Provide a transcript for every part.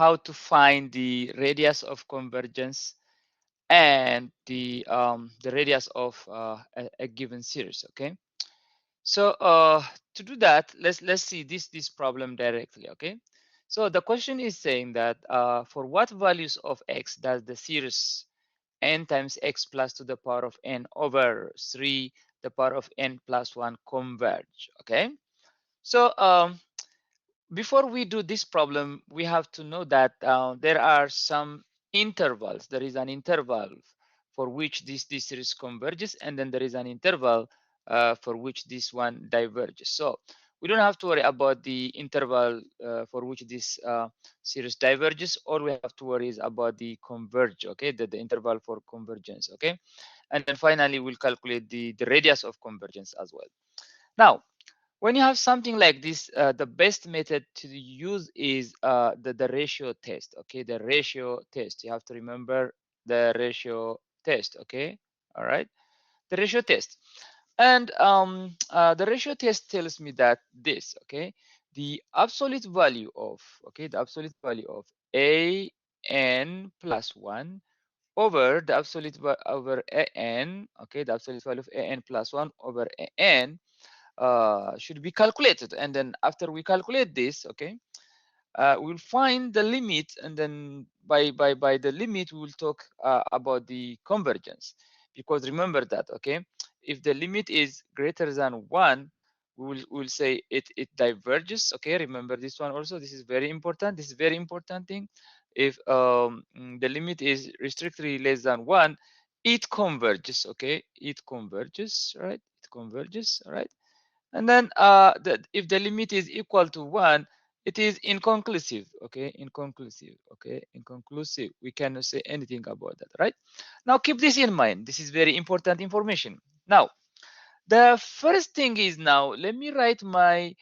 how to find the radius of convergence and the radius of a given series. Okay, so to do that, let's see this problem directly. Okay, so the question is saying that for what values of x does the series n times x plus to the power of n over 3 the power of n plus 1 converge? Okay, so before we do this problem, we have to know that there are some intervals. There is an interval for which this series converges, and then there is an interval for which this one diverges. So we don't have to worry about the interval for which this series diverges. All we have to worry is about the converge, okay, the interval for convergence, okay? And then finally, we'll calculate the radius of convergence as well. Now, when you have something like this, the best method to use is the ratio test. Okay, the ratio test. You have to remember the ratio test. Okay, all right, the ratio test. And the ratio test tells me that this. Okay, the absolute value of a n plus 1 over the absolute over a n. Okay, the absolute value of a n plus 1 over a n should be calculated, and then after we calculate this, okay, we'll find the limit, and then by the limit we will talk about the convergence, because remember that, okay, if the limit is greater than 1, we'll say it diverges. Okay, remember this one also. This is very important. This is very important thing. If the limit is restrictively less than 1, it converges. Okay, it converges, right? It converges, all right? And then if the limit is equal to 1, it is inconclusive. Okay, inconclusive. Okay, inconclusive. We cannot say anything about that, right? Now keep this in mind. This is very important information. Now, the first thing is, now let me write my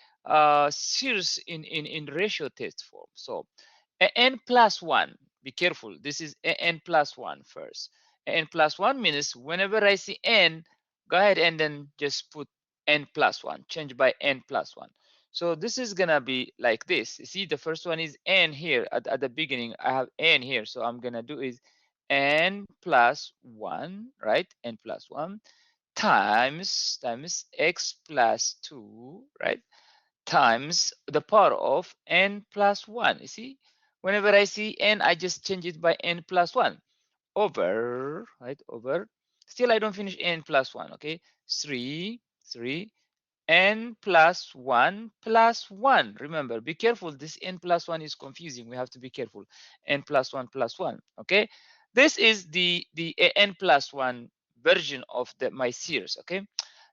series in ratio test form. So a n plus 1, be careful, this is a n plus 1 first. A n plus 1 means whenever I see n, go ahead and then just put n plus 1, change by n plus 1. So this is gonna be like this. You see, the first one is n here at the beginning. I have n here, so I'm gonna do is n plus 1, right? N plus 1 times x plus 2, right? Times the power of n plus 1. You see, whenever I see n, I just change it by n plus 1 over, right? Over, still I don't finish n plus 1, okay? 3 n plus 1 plus 1. Remember, be careful, this n plus 1 is confusing. We have to be careful. N plus 1 plus 1, okay? This is the n plus 1 version of my series, okay?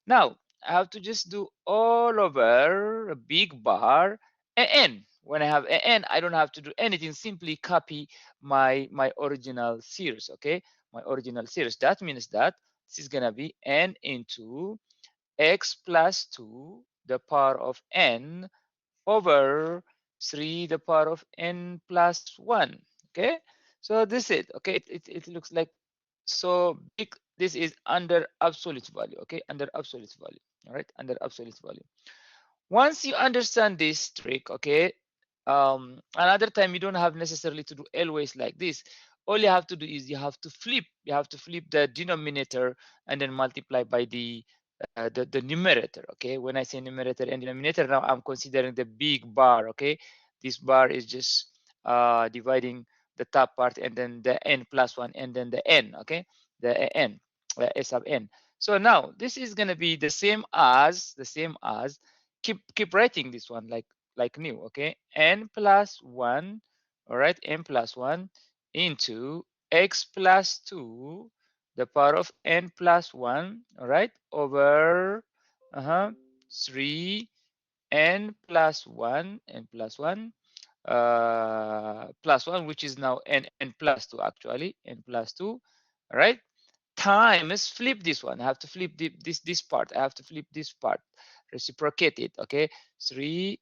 Now, I have to just do all over a big bar an. When I have an, I don't have to do anything. Simply copy my original series, okay? My original series. That means that this is gonna be n into x plus 2 the power of n over 3 the power of n plus 1. Okay, so this is it. Okay, it looks like so big. This is under absolute value. Okay, under absolute value. All right, under absolute value. Once you understand this trick, okay, another time you don't have necessarily to do always like this. All you have to do is you have to flip the denominator and then multiply by the numerator. Okay, when I say numerator and denominator, now I'm considering the big bar. Okay, this bar is just dividing the top part and then the n plus 1 and then the n. Okay, the n, s of n. So now this is going to be the same as keep writing this one like new. Okay, n plus 1, all right, n plus 1 into x plus 2 the power of n plus 1, all right, over 3 n plus 1 plus 1, which is now n plus 2, actually n plus 2, all right, times, flip this one. I have to flip this part. I have to flip this part, reciprocate it. Okay, 3,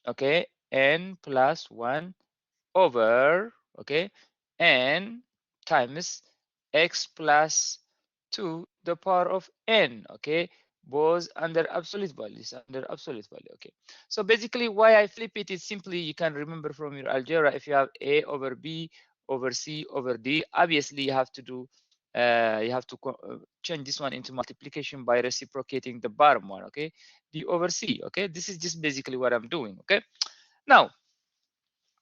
okay, n plus 1 over, okay, n times x plus 2 the power of n. Okay, both under absolute values, under absolute value. Okay, so basically why I flip it is simply you can remember from your algebra, if you have a over b over c over d, obviously you have to do you have to change this one into multiplication by reciprocating the bottom one. Okay, d over c. Okay, this is just basically what I'm doing. Okay, now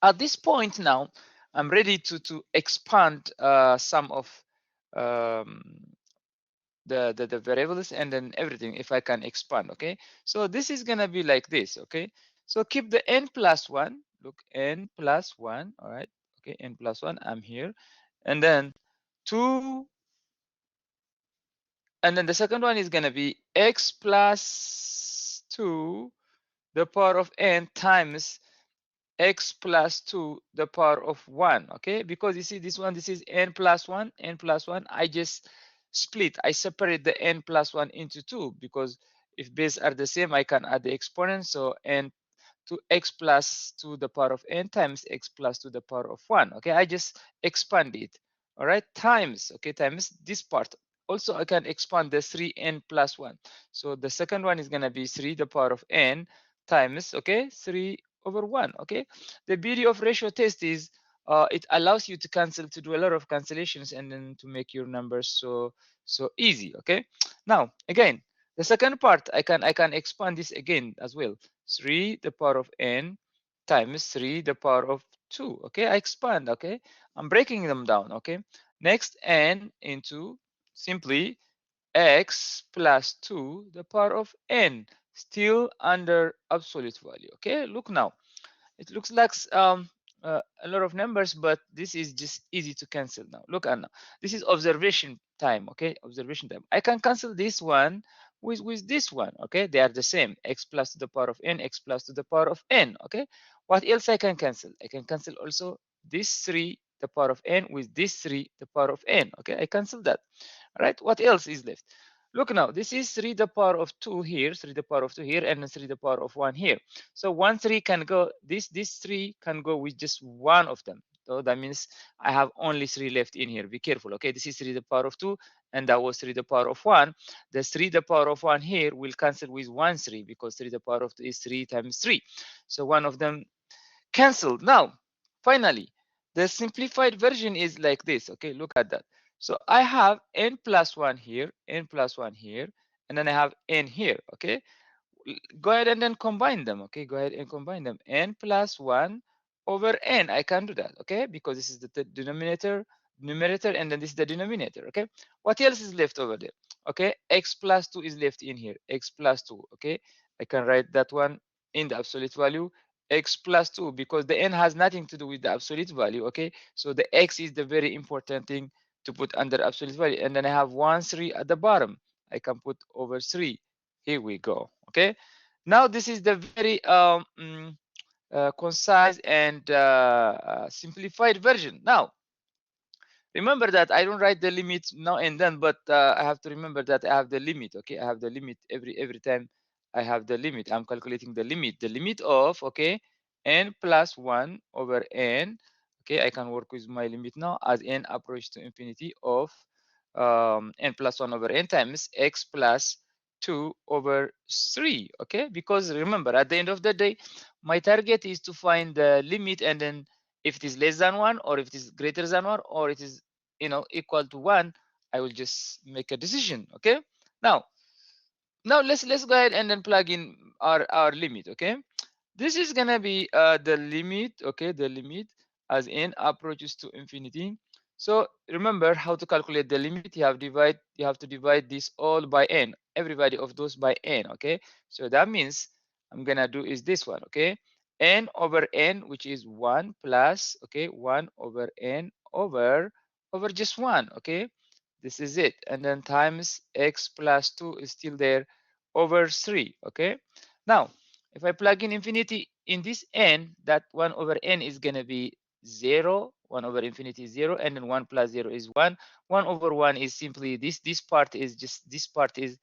at this point now I'm ready to expand some of um, the variables and then everything if I can expand. Okay, so this is gonna be like this. Okay, so keep the n plus 1, look, n plus 1. All right, okay, n plus 1, I'm here, and then 2, and then the second one is gonna be x plus 2 the power of n times x plus 2 the power of 1. Okay, because you see this one, this is n plus 1, n plus 1. I just split, I separate the n plus 1 into 2, because if base are the same I can add the exponent. So n to x plus 2 the power of n times x plus 2 the power of 1. Okay, I just expand it. All right, times, okay, times this part. Also I can expand the 3n plus 1. So the second one is going to be 3 the power of n times, okay, 3 over 1. Okay, the beauty of ratio test is it allows you to cancel, to do a lot of cancellations, and then to make your numbers so easy. Okay, now again the second part, I can expand this again as well. 3 the power of n times 3 the power of 2. Okay, I expand. Okay, I'm breaking them down. Okay, next n into simply x plus 2 the power of n, still under absolute value. Okay, look now, it looks like a lot of numbers, but this is just easy to cancel now. Look at now, this is observation time. Okay, observation time. I can cancel this one with this one. Okay, they are the same, x plus to the power of n, x plus to the power of n. Okay, what else I can cancel? I can cancel also this 3 the power of n with this 3 the power of n. Okay, I cancel that. All right, what else is left? Look now, this is 3 the power of 2 here, 3 the power of 2 here, and 3 the power of 1 here. So 1 3 can go, this 3 can go with just one of them. So that means I have only 3 left in here. Be careful. Okay, this is 3 the power of 2, and that was 3 the power of 1. The 3 the power of 1 here will cancel with 1 3, because 3 the power of 2 is 3 times 3. So one of them canceled. Now finally the simplified version is like this. Okay, look at that. So I have n plus 1 here, n plus 1 here, and then I have n here. Okay, go ahead and then combine them. Okay, go ahead and combine them. N plus 1 over n. I can do that. Okay, because this is the denominator, numerator, and then this is the denominator. Okay, what else is left over there? Okay, x plus 2 is left in here, x plus 2. Okay, I can write that one in the absolute value, x plus 2, because the n has nothing to do with the absolute value. Okay, so the x is the very important thing to put under absolute value. And then I have 1 3 at the bottom, I can put over 3. Here we go. Okay, now this is the very concise and simplified version. Now remember that I don't write the limit now and then, but I have to remember that I have the limit. Okay, I have the limit every time I have the limit. I'm calculating the limit of, okay, n plus 1 over n. Okay, I can work with my limit now as n approach to infinity of n plus 1 over n times x plus 2 over 3. Okay, because remember, at the end of the day, my target is to find the limit, and then if it is less than 1, or if it is greater than 1, or it is, you know, equal to 1, I will just make a decision. Okay, now let's go ahead and then plug in our limit. Okay, this is gonna be the limit. Okay, the limit as n approaches to infinity. So remember how to calculate the limit. You have to divide this all by n, every value of those by n. Okay, so that means I'm gonna do is this one. Okay, n over n, which is 1 plus, okay, 1 over n over just 1. Okay, this is it, and then times x plus 2 is still there over 3. Okay, now if I plug in infinity in this n, that 1 over n is going to be 0. 1 over infinity is 0, and then 1 plus 0 is 1. 1 over 1 is simply this part is just, this part is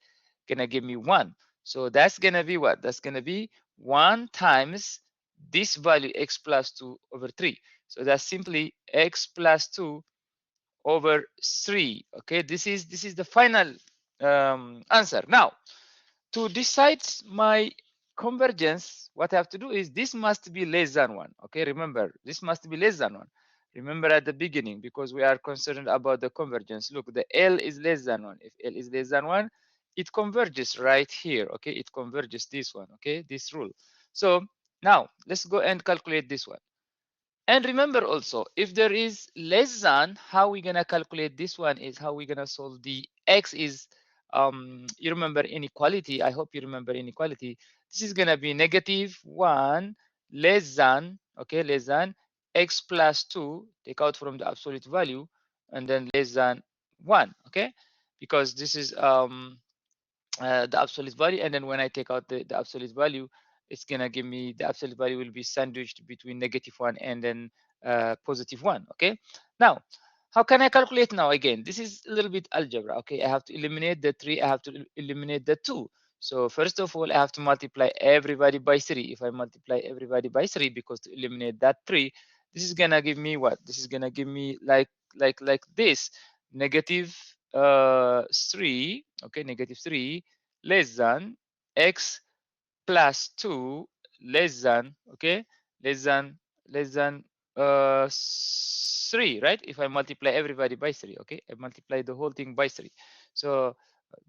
going to give me 1. So that's going to be what? That's going to be 1 times this value, x plus 2 over 3. So that's simply x plus 2 over 3. Okay, this is the final answer. Now to decide my convergence, what I have to do is this must be less than 1. Okay, remember, this must be less than 1. Remember at the beginning, because we are concerned about the convergence. Look, the L is less than 1. If L is less than 1, it converges right here. Okay, it converges this one. Okay, this rule. So now let's go and calculate this one. And remember also, if there is less than, how we gonna calculate this one is how we gonna solve the x is, you remember inequality. I hope you remember inequality. This is gonna be -1 less than, okay, less than x plus 2, take out from the absolute value, and then less than 1, okay? Because this is the absolute value, and then when I take out the absolute value, it's gonna give me the absolute value will be sandwiched between -1 and then +1. Okay, now how can I calculate now? Again, this is a little bit algebra. Okay, I have to eliminate the 3, I have to eliminate the 2. So first of all, I have to multiply everybody by 3. If I multiply everybody by 3, because to eliminate that 3, this is gonna give me what? This is gonna give me like this, -3, okay, -3 less than x plus 2 less than, okay, less than less than 3, right? If I multiply everybody by 3, okay, I multiply the whole thing by 3. So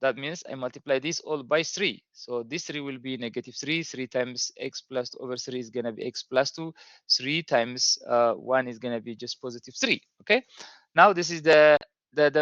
that means I multiply this all by 3. So this 3 will be -3. 3 times x plus 2 over 3 is going to be x plus 2. 3 times 1 is going to be just +3. Okay. Now this is the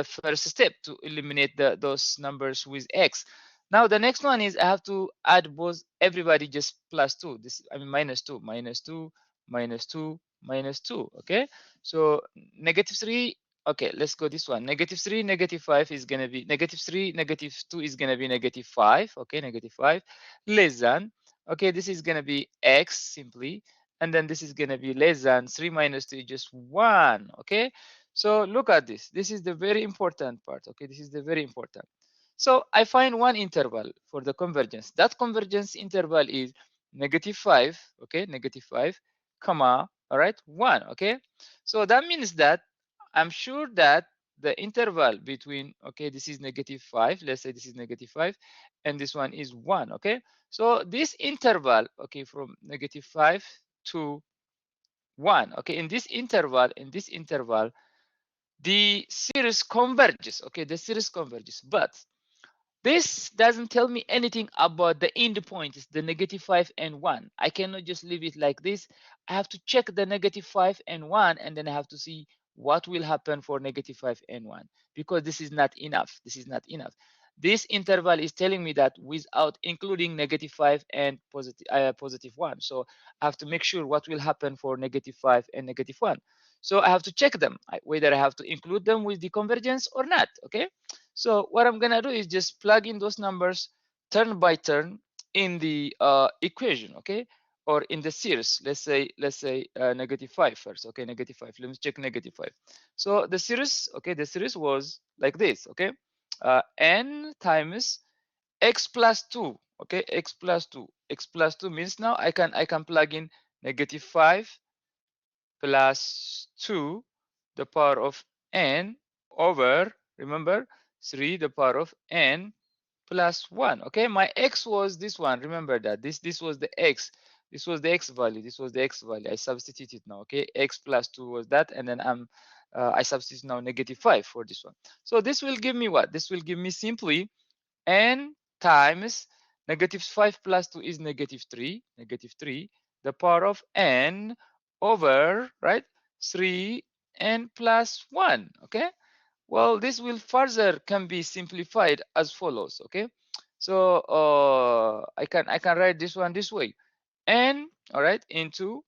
first step to eliminate those numbers with x. Now the next one is I have to add both everybody just +2. This, I mean, -2, -2, -2, -2. Okay. So -3. Okay, let's go this one. -3, -5 is going to be -3, -2 is going to be -5. Okay, -5 less than. Okay, this is going to be x simply. And then this is going to be less than 3 minus 2 is just 1. Okay, so look at this. This is the very important part. Okay, this is the very important. So I find one interval for the convergence. That convergence interval is -5. Okay, -5, comma, all right, 1. Okay, so that means that I'm sure that the interval between, okay, this is -5, let's say this is -5, and this one is 1. Okay, so this interval, okay, from -5 to 1, okay, in this interval, the series converges. Okay, the series converges, but this doesn't tell me anything about the end points, the -5 and 1. I cannot just leave it like this. I have to check the -5 and 1, and then I have to see what will happen for -5 and 1, because this is not enough. This is not enough. This interval is telling me that without including -5 and positive 1. So I have to make sure what will happen for -5 and -1. So I have to check them, whether I have to include them with the convergence or not. Okay. So what I'm gonna do is just plug in those numbers turn by turn in the equation, okay, or in the series. Let's say -5 first. Okay, -5. Let me check -5. So the series, okay, the series was like this. Okay, n times x plus 2. Okay, x plus 2. X plus 2 means now I can plug in -5 plus 2 the power of n over, remember, 3 the power of n plus 1. Okay, my x was this one. Remember that this was the x. This was the x value. This was the x value. I substituted now. Okay, x plus 2 was that, and then I substitute now -5 for this one. So this will give me what? This will give me simply n times -5 plus 2 is -3, -3, the power of n over, right, 3 n plus 1. Okay, well, this will further can be simplified as follows. Okay, so I can write this one this way: n, all right, into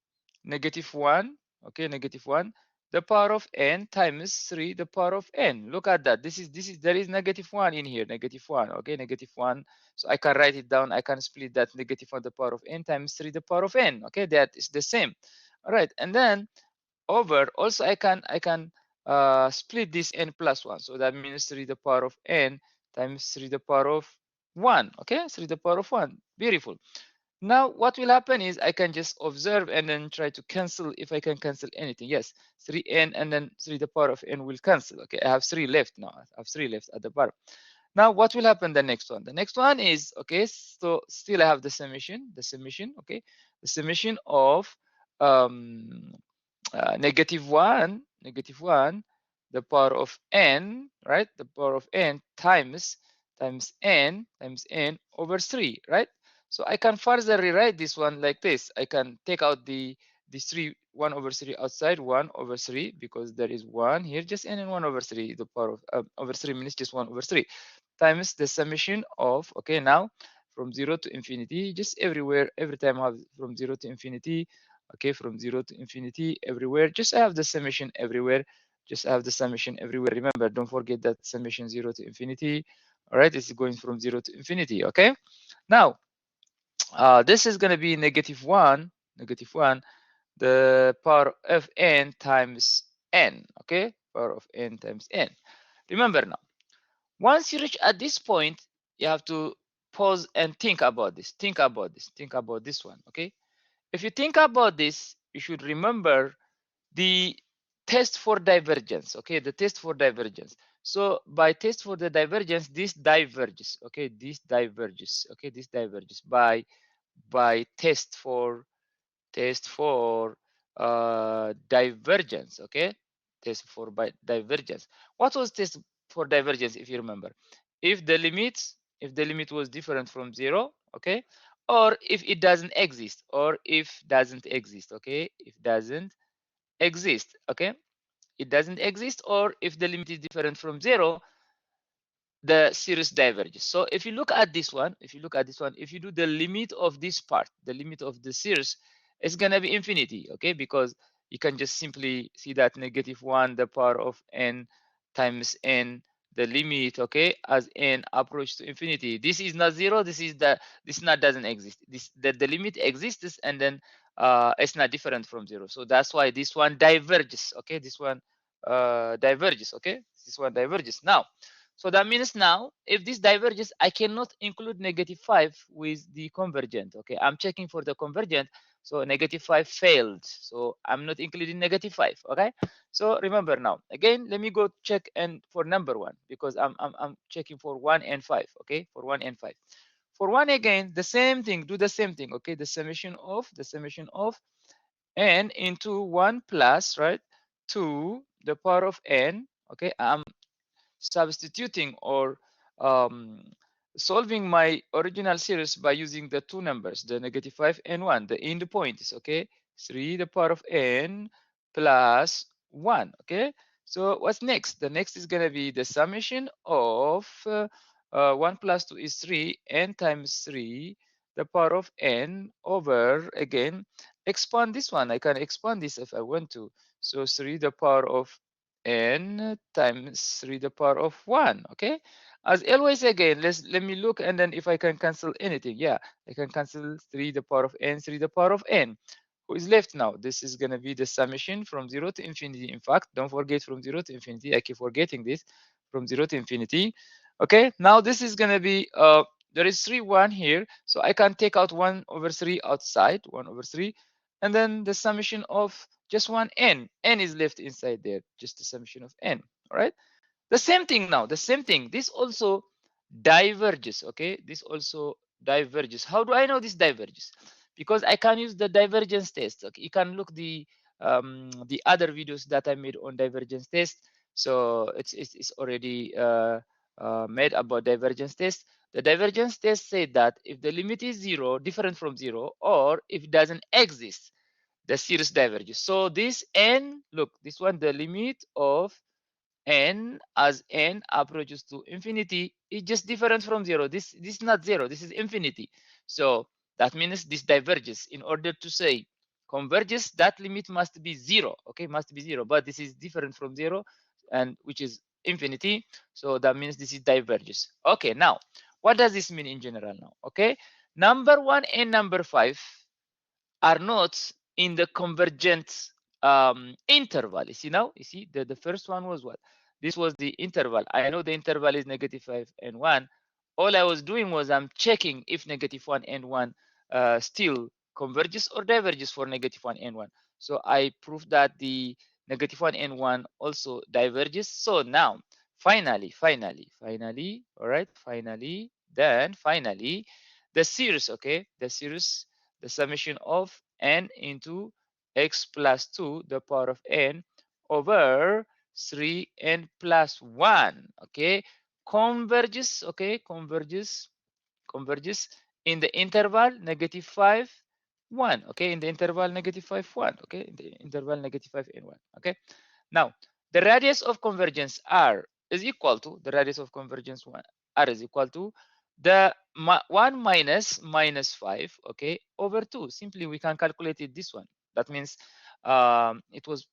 -1. Okay, -1, the power of n times 3 the power of n. Look at that. This is there is -1 in here, -1. Okay, -1. So I can write it down. I can split that -1 the power of n times 3 the power of n. Okay, that is the same. All right, and then over also I can split this n plus 1. So that means 3 the power of n times 3 the power of 1. Okay, 3 the power of 1. Beautiful. Now what will happen is I can just observe and then try to cancel if I can cancel anything. Yes, 3n and then 3 the power of n will cancel. Okay, I have 3 left now. I have 3 left at the bottom. Now what will happen the next one? The next one is, okay, so still I have the summation, okay, the summation of -1, the power of n, right? The power of n times n over 3, right? So I can further rewrite this one like this. I can take out this 3, 1 over 3 outside, 1 over 3, because there is 1 here, just n and 1 over 3. The power of over 3 means just 1 over 3 times the summation of, okay, now from 0 to infinity, just everywhere, every time I have from 0 to infinity, okay, from 0 to infinity, everywhere, just have the summation everywhere, just have the summation everywhere. Remember, don't forget that summation 0 to infinity, all right, it's going from 0 to infinity, okay? Now, this is going to be -1, the power of n times n, okay, power of n times n. Remember now, once you reach at this point, you have to pause and think about this, think about this one, okay? If you think about this, you should remember the test for divergence, okay? The test for divergence. So by test for the divergence, this diverges, okay? This diverges, okay? This diverges by test for divergence, okay? Test for by divergence. What was test for divergence, if you remember? If the limit was different from 0, okay? Or if it doesn't exist, okay? If doesn't exist, okay? It doesn't exist, or if the limit is different from 0, the series diverges. So if you look at this one, if you do the limit of this part, the limit of the series, it's gonna be infinity, okay? Because you can just simply see that -1, the power of n times n, the limit, okay, as n approach to infinity. This is not 0. This not doesn't exist. The limit exists, and then it's not different from 0. So that's why this one diverges, okay? This one diverges, okay? This one diverges. Now, so that means now, if this diverges, I cannot include -5 with the convergent. Okay, I'm checking for the convergent, so -5 failed. So I'm not including -5. Okay, so remember now. Again, let me go check and for number 1, because I'm checking for 1 and 5. Okay, for 1 and 5. For 1 again, the same thing. Do the same thing. Okay, the summation of n into 1 plus, right, 2 the power of n. Okay, I'm substituting or um, solving my original series by using the two numbers, the -5 and 1, the end points, okay? 3 the power of n plus 1, okay? So what's next? The next is going to be the summation of 1 plus 2 is 3, n times 3, the power of n over, again, expand this one. I can expand this if I want to. So 3 the power of n times 3 the power of 1, okay? As always, again, let me look, and then if I can cancel anything, yeah, I can cancel 3 the power of n, 3 the power of n. Who is left now? This is going to be the summation from 0 to infinity. In fact, don't forget from 0 to infinity. I keep forgetting this. From 0 to infinity. Okay, now this is going to be, there is 3, 1 here. So I can take out 1 over 3 outside, 1 over 3. And then the summation of just one n. N is left inside there, just the summation of n. All right. The same thing now, the same thing. This also diverges, okay? This also diverges. How do I know this diverges? Because I can use the divergence test. Okay, you can look the other videos that I made on divergence test. So it's already made about divergence test. The divergence test said that if the limit is 0, different from 0, or if it doesn't exist, the series diverges. So this n, look, this one, the limit of n as n approaches to infinity is just different from 0. This is not 0, this is infinity. So that means this diverges. In order to say converges, that limit must be 0, okay, must be 0, but this is different from 0, and which is infinity. So that means this is diverges. Okay, now what does this mean in general now? Okay, number 1 and number 5 are not in the convergent interval. You see now, you see the first one was what? This was the interval. I know the interval is -5 and 1. All I was doing was I'm checking if -1 and 1 still converges or diverges for -1 and 1. So I proved that the -1 and 1 also diverges. So now finally, all right, then finally, the series, okay, the series, the summation of n into x plus 2, the power of n, over 3n plus 1, okay, converges, okay, converges in the interval -5, 1, okay, in the interval -5, 1, okay, in the interval -5 and 1, okay. Now, the radius of convergence r is equal to, the radius of convergence r is equal to the 1 minus 5, okay, over 2. Simply, we can calculate it this one. That means it was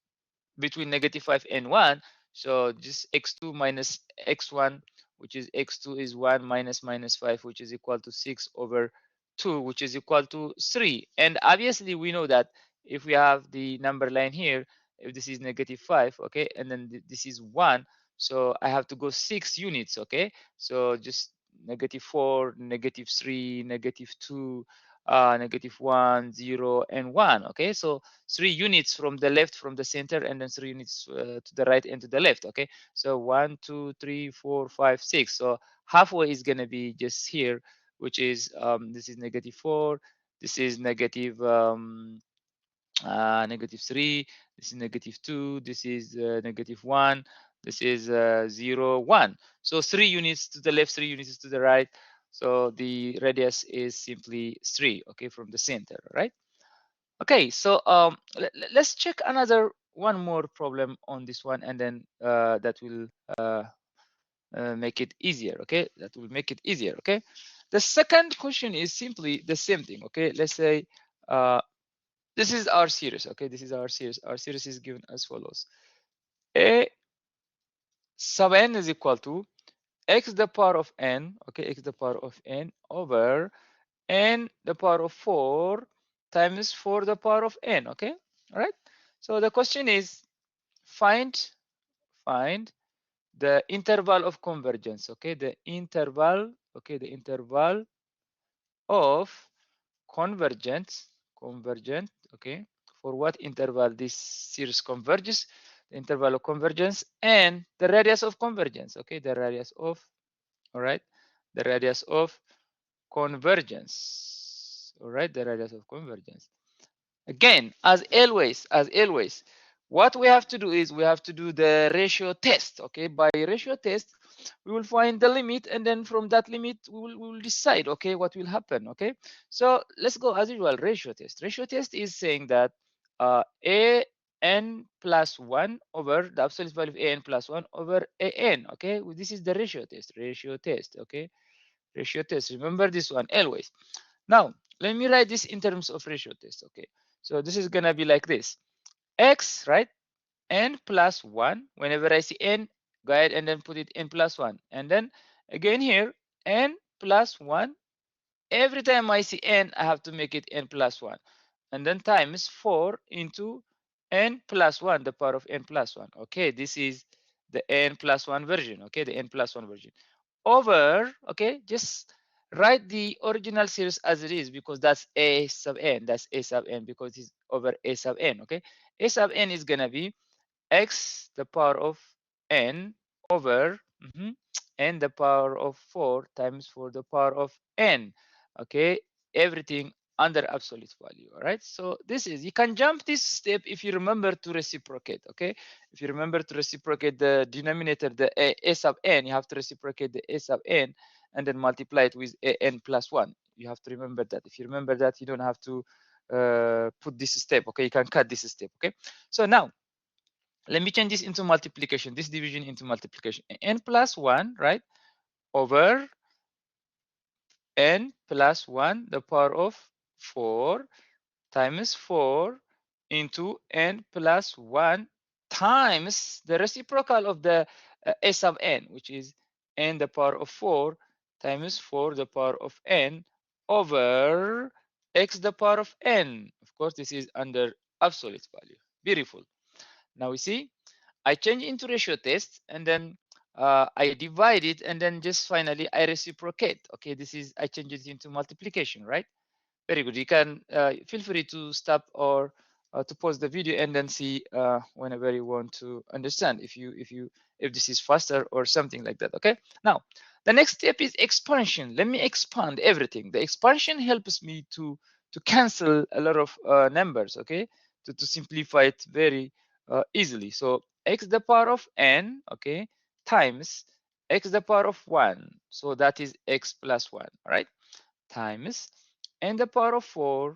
between -5 and 1. So just x2 minus x1, which is x2 is 1 minus 5, which is equal to 6 over 2, which is equal to 3. And obviously, we know that if we have the number line here, if this is -5, okay, and then this is 1, so I have to go 6 units, okay. So just -4, -3, -2, -1, 0, and 1, okay. So 3 units from the left, from the center, and then 3 units to the right and to the left, okay. So 1, 2, 3, 4, 5, 6. So halfway is going to be just here, which is this is -4, this is -3, this is -2, this is -1, this is 0, 1. So 3 units to the left, 3 units to the right. So the radius is simply 3, okay, from the center, right? Okay, so let's check another one more problem on this one, and then that will make it easier, okay? That will make it easier, okay? The second question is simply the same thing, okay? Let's say this is our series, okay? This is our series. Our series is given as follows. A sub n is equal to x the power of n, okay? X the power of n over n the power of 4 times 4 the power of n, okay? All right? So the question is find the interval of convergence, okay? The interval, okay, the interval of convergent, okay? For what interval this series converges, the interval of convergence, and the radius of convergence, okay? The radius of, all right? The radius of convergence, all right? The radius of convergence. Again, as always, what we have to do is we have to do the ratio test, okay? By ratio test, we will find the limit, and then from that limit, we will decide, okay, what will happen, okay? So let's go as usual, ratio test. Ratio test is saying that a n plus 1 over the absolute value of a n plus 1 over a n, okay? This is the ratio test, okay? Ratio test, remember this one always. Now, let me write this in terms of ratio test, okay? So this is gonna be like this. X, right? N plus 1. Whenever I see n, go ahead and then put it n plus 1. And then again here, n plus 1. Every time I see n, I have to make it n plus 1. And then times 4 into n plus 1, the power of n plus 1. Okay, this is the n plus 1 version, okay, the n plus 1 version. Over, okay, just write the original series as it is, because that's a sub n, because it's over a sub n, okay. A sub n is gonna be x the power of n over n the power of 4 times 4 the power of n, okay, everything under absolute value. All right, so this is, you can jump this step if you remember to reciprocate, okay. If you remember to reciprocate the denominator, the a sub n, you have to reciprocate the a sub n and then multiply it with a n plus 1. You have to remember that. If you remember that, you don't have to put this step, okay. You can cut this step, okay. So now let me change this into multiplication, this division into multiplication. N plus 1, right, over n plus 1, the power of 4 times 4 into n plus 1 times the reciprocal of the a sub n, which is n the power of 4 times 4 the power of n over x the power of n. Of course, this is under absolute value. Beautiful. Now we see I change into ratio test, and then I divide it, and then just finally I reciprocate. Okay, this is, I change it into multiplication, right? Very good. You can feel free to stop or to pause the video and then see whenever you want to understand. If you if this is faster or something like that. Okay, now the next step is expansion. Let me expand everything. The expansion helps me to cancel a lot of numbers, okay, to simplify it very easily. So x the power of n, okay, times x the power of 1, so that is x plus 1, all right, times n the power of 4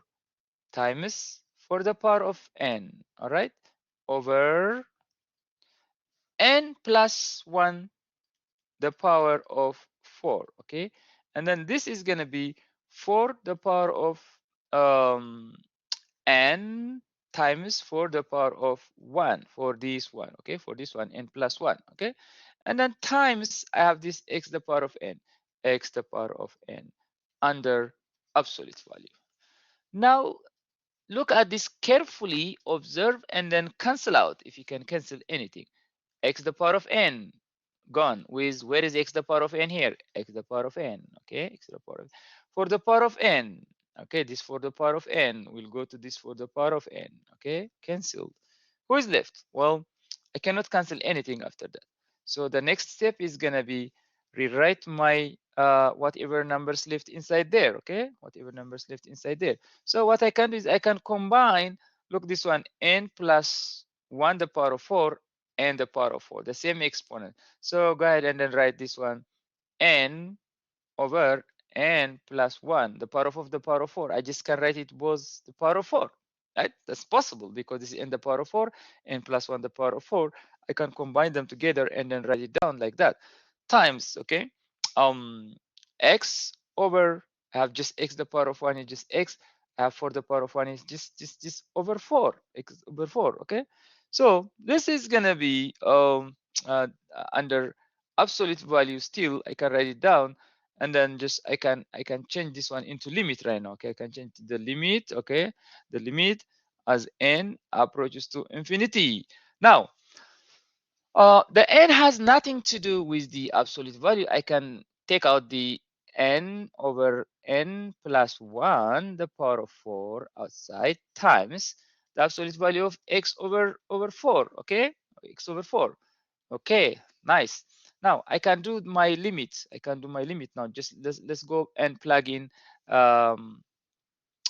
times 4 the power of n, all right, over n plus 1 the power of 4, okay, and then this is going to be 4 the power of um, n times 4 the power of 1 for this one, okay, for this one, n plus 1, okay, and then times I have this x the power of n, x the power of n under absolute value. Now look at this carefully, observe, and then cancel out if you can cancel anything. X the power of n gone with, where is x the power of n here? X the power of n, okay, x the power of, for the power of n, okay, this for the power of n will go to this for the power of n, okay, cancelled. Who is left? Well, I cannot cancel anything after that. So the next step is gonna be rewrite my whatever numbers left inside there, okay, whatever numbers left inside there. So what I can do is I can combine, look this one, n plus 1 the power of 4 and the power of 4, the same exponent. So go ahead and then write this one, n over n plus 1, the power of the power of 4. I just can write it was the power of 4, right? That's possible because this is n the power of 4, n plus 1 the power of 4. I can combine them together and then write it down like that. Times, okay, x over, I have just x the power of 1 is just x, I have 4 the power of 1 is just over 4, x over 4, okay? So this is gonna be under absolute value still, I can write it down, and then just I can change this one into limit right now, okay? I can change the limit, okay, the limit as n approaches to infinity. Now the n has nothing to do with the absolute value. I can take out the n over n plus 1 the power of 4 outside times the absolute value of x over 4, okay, x over 4. Okay, nice. Now I can do my limit. I can do my limit now. Just let's go and plug in um,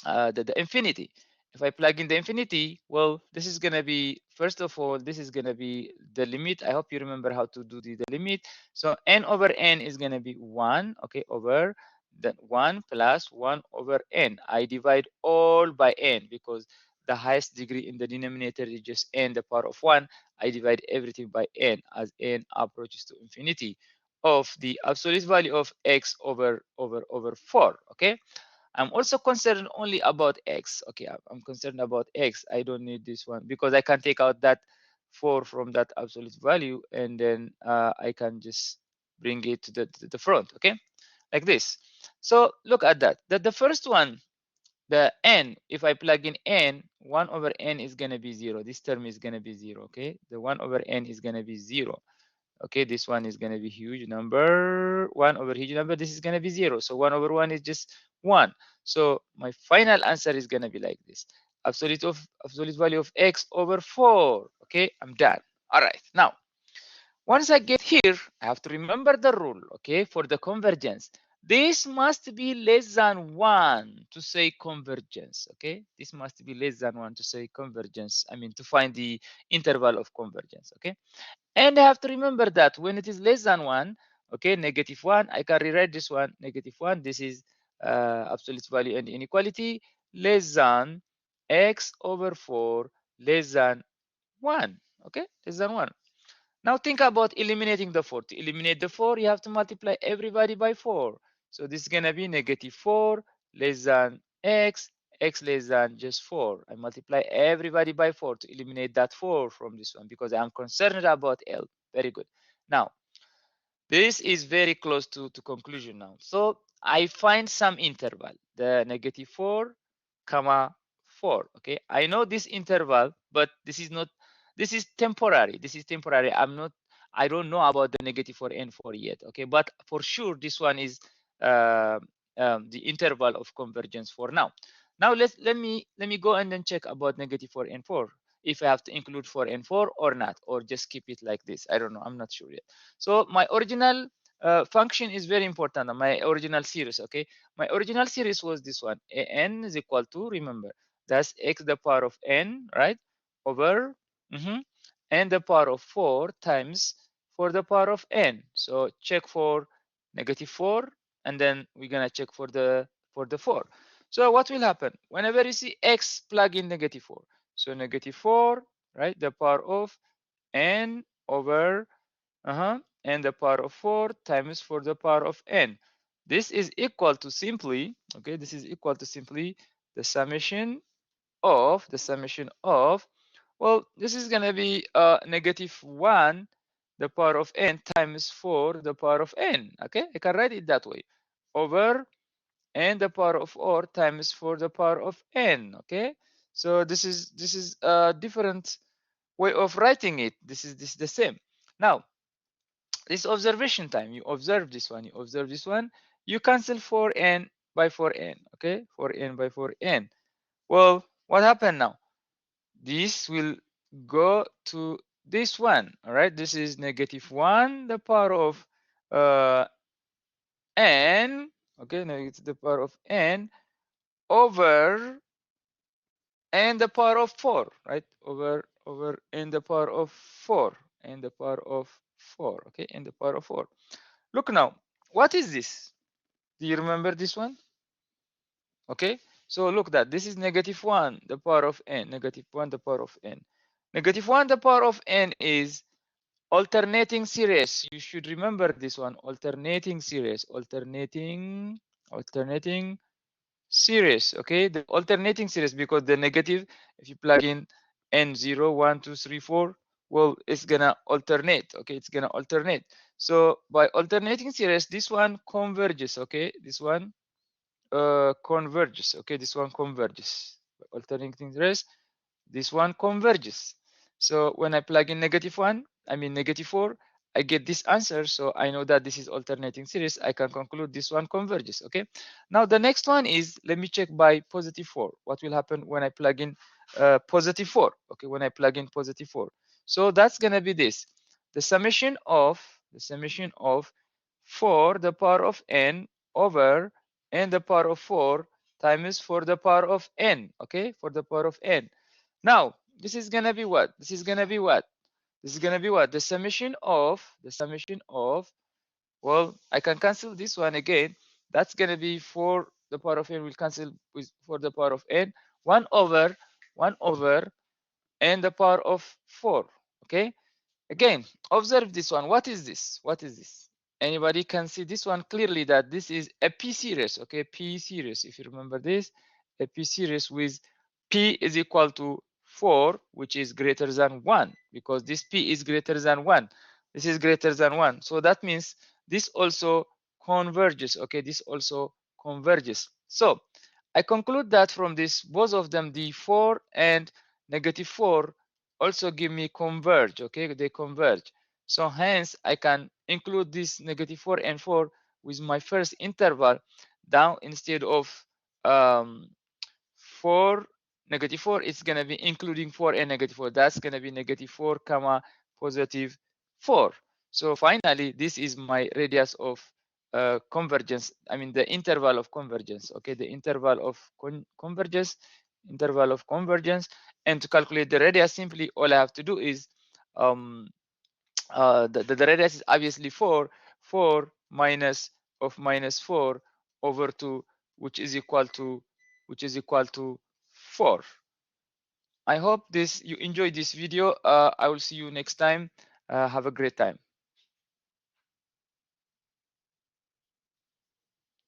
the infinity. If I plug in the infinity, well, this is gonna be, first of all, this is gonna be the limit. I hope you remember how to do the limit. So n over n is gonna be 1, okay, over the 1 plus 1 over n. I divide all by n because the highest degree in the denominator is just n the power of 1. I divide everything by n as n approaches to infinity of the absolute value of x over 4, okay? I'm also concerned only about x. Okay, I'm concerned about x. I don't need this one because I can take out that 4 from that absolute value and then I can just bring it to the front, okay? Like this. So look at that. The first one, the n, if I plug in n, 1 over n is going to be 0. This term is going to be 0, okay? The 1 over n is going to be 0. Okay, this one is going to be huge number, 1 over huge number, this is going to be 0. So 1 over 1 is just 1. So my final answer is going to be like this. Absolute value of x over 4. Okay, I'm done. All right, now once I get here, I have to remember the rule, okay, for the convergence. This must be less than 1 to say convergence, okay? This must be less than 1 to say convergence. I mean, to find the interval of convergence, okay? And I have to remember that when it is less than 1, okay, -1, I can rewrite this one, -1, this is absolute value and inequality, less than x over 4, less than 1, okay, less than 1. Now think about eliminating the 4. To eliminate the 4, you have to multiply everybody by 4. So this is going to be -4 less than x, x less than just 4. I multiply everybody by 4 to eliminate that 4 from this one because I'm concerned about L. Very good. Now, this is very close to conclusion now. So I find some interval, the -4, comma 4. Okay, I know this interval, but this is not, this is temporary. This is temporary. I don't know about the -4 and 4 yet. Okay, but for sure this one is uh, the interval of convergence for now. Now let me go and then check about -4 and 4. if I have to include 4 and 4 or not, or just keep it like this. I don't know, I'm not sure yet. So my original function is very important, my original series. Okay, my original series was this one. An is equal to, remember, that's x to the power of n, right, over n to the power of 4 times 4 to the power of n. So check for -4, and then we're gonna check for the 4. So what will happen whenever you see x plug in -4? So -4, right, the power of n over n the power of 4 times 4 to the power of n. This is equal to simply, okay, this is equal to simply the summation of, well, this is gonna be -1 the power of n times 4 the power of n. Okay, I can write it that way, over n the power of 4 times 4 the power of n. Okay, so this is a different way of writing it. This is the same. Now this observation time, you observe this one, you cancel 4n by 4n. Okay, 4n by 4n. Well, what happened now? This will go to this one. All right, this is -1 the power of n. Okay, negative the power of n over n the power of 4, right, over n the power of 4, n the power of 4. Okay, n the power of 4. Look now, what is this? Do you remember this one? Okay, so look, that this is -1 the power of n, -1 the power of n. -1 the power of n is alternating series. You should remember this one, alternating series, alternating series. Okay, the alternating series, because the negative, if you plug in n0, 1, 2, 3, 4, well, it's gonna alternate. Okay, it's gonna alternate. So by alternating series, this one converges. Okay, this one converges. Okay, this one converges. By alternating series, this one converges. So when I plug in -1, I mean -4, I get this answer. So I know that this is alternating series. I can conclude this one converges. Okay. Now the next one is, let me check by +4. What will happen when I plug in +4? Okay, when I plug in +4. So that's gonna be this. The summation of 4 the power of n over n the power of 4 times 4 the power of n. Okay, for the power of n. Now, this is gonna be what? This is gonna be what? This is gonna be what? The summation of, well, I can cancel this one again. That's gonna be 4 the power of n will cancel with 4 the power of n. 1 over n the power of 4. Okay? Again, observe this one. What is this? What is this? Anybody can see this one clearly, that this is a p series. Okay, p series. If you remember this, a p series with p is equal to 4, which is greater than 1, because this p is greater than 1. This is greater than 1. So that means this also converges. Okay, this also converges. So I conclude that from this, both of them, the 4 and -4, also give me converge. Okay, they converge. So hence I can include this -4 and 4 with my first interval down, instead of 4 -4, it's gonna be including 4 and -4. That's gonna be -4 comma +4. So finally, this is my radius of convergence. I mean the interval of convergence. Okay, the interval of convergence, and to calculate the radius, simply all I have to do is the radius is obviously 4 minus of -4 over 2, which is equal to 4. I hope you enjoyed this video. I will see you next time. Have a great time.